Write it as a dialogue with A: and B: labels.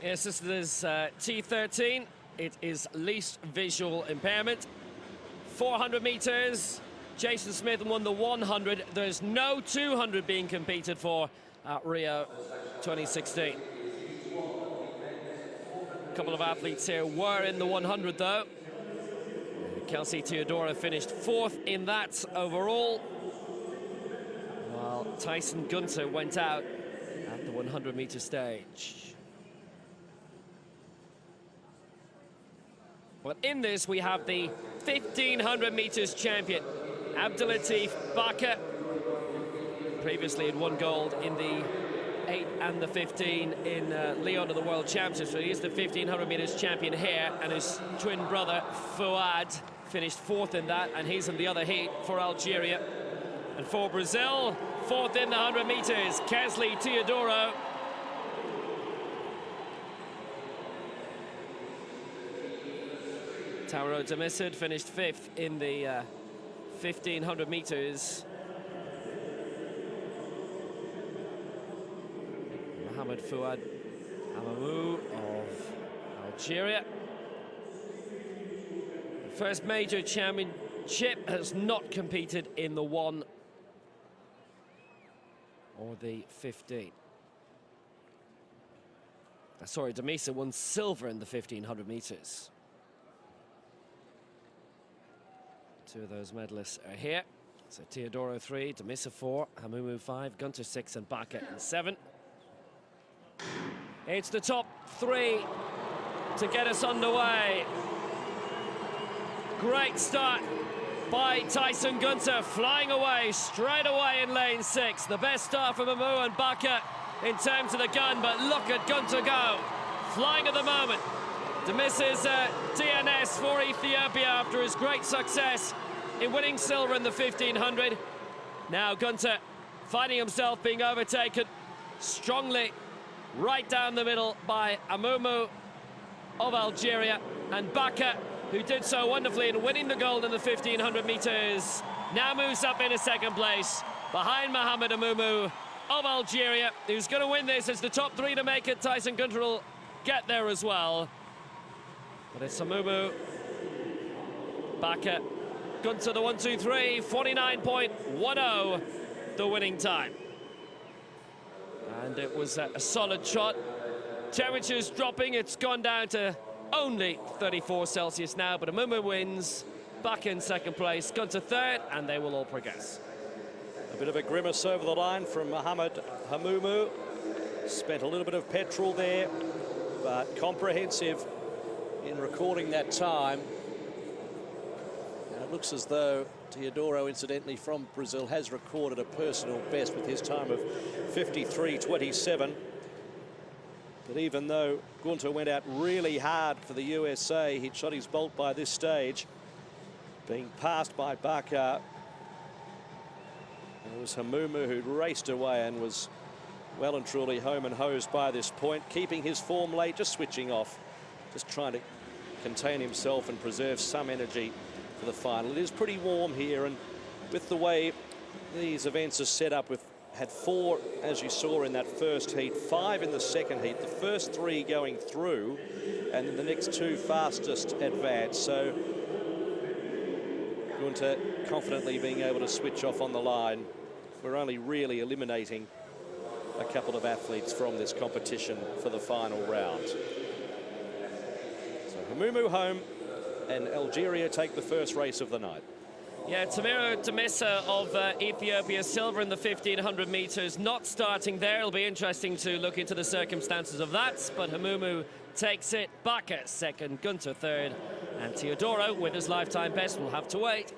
A: Yes, this is T13. It is least visual impairment. 400 meters. Jason Smith won the 100. There's no 200 being competed for at Rio 2016. A couple of athletes here were in the 100 though. Kelsey Teodoro finished 4th in that overall, while Tyson Gunter went out at the 100-meter stage. But in this, we have the 1,500 meters champion, Abdelatif Bakr. Previously had won gold in the 8 and the 15 in Lyon of the World Championships. So he is the 1,500 meters champion here, and his twin brother, Fouad, finished 4th in that, and he's in the other heat for Algeria. And for Brazil, 4th in the 100 meters, Kelsey Teodoro. Tauro Demissid finished 5th in the 1,500 meters. Mohamed Fouad Amamou of Algeria. The first major championship has not competed in the 1 or the 15. Sorry, Demissid won silver in the 1,500 meters. 2 of those medalists are here. So Teodoro 3, Demissid 4, Hamumu 5, Gunter 6, and Bakr in 7. It's the top 3 to get us underway. Great start by Tyson Gunter, flying away straight away in lane 6. The best start from Hamumu and Bakr in terms of the gun, but look at Gunter go, flying at the moment. Demissid's DNS for Ethiopia after his great success in winning silver in the 1,500. Now Gunter finding himself being overtaken strongly right down the middle by Hamumu of Algeria, and Bakr, who did so wonderfully in winning the gold in the 1,500 meters, now moves up into 2nd place behind Mohamed Hamumu of Algeria, who's going to win this as the top 3 to make it. Tyson Gunter will get there as well. But it's Hamumu, Bakr, Gunter the 1, 2, 3, 49.10, the winning time. And it was a solid shot. Temperatures dropping, it's gone down to only 34 Celsius now, but Hamumu wins, Bakr in 2nd place, Gunter 3rd, and they will all progress.
B: A bit of a grimace over the line from Mohamed Hamumu. Spent a little bit of petrol there, but comprehensive in recording that time. And it looks as though Teodoro, incidentally, from Brazil, has recorded a personal best with his time of 53.27. But even though Gunter went out really hard for the USA, he'd shot his bolt by this stage, being passed by Bakr. It was Hamumu who'd raced away and was well and truly home and hosed by this point, keeping his form late, just switching off, just trying to contain himself and preserve some energy for the final. It is pretty warm here, and with the way these events are set up, with had 4, as you saw in that first heat, 5 in the 2nd heat, the first 3 going through, and then the next 2 fastest advance. So Gunter confidently being able to switch off on the line. We're only really eliminating a couple of athletes from this competition for the final round. So Hamumu home, and Algeria take the first race of the night.
A: Yeah, Tauro Demissid of Ethiopia, silver in the 1,500 meters, not starting there. It'll be interesting to look into the circumstances of that, but Hamumu takes it. Bakr 2nd, Gunter 3rd, and Teodoro, with his lifetime best, will have to wait.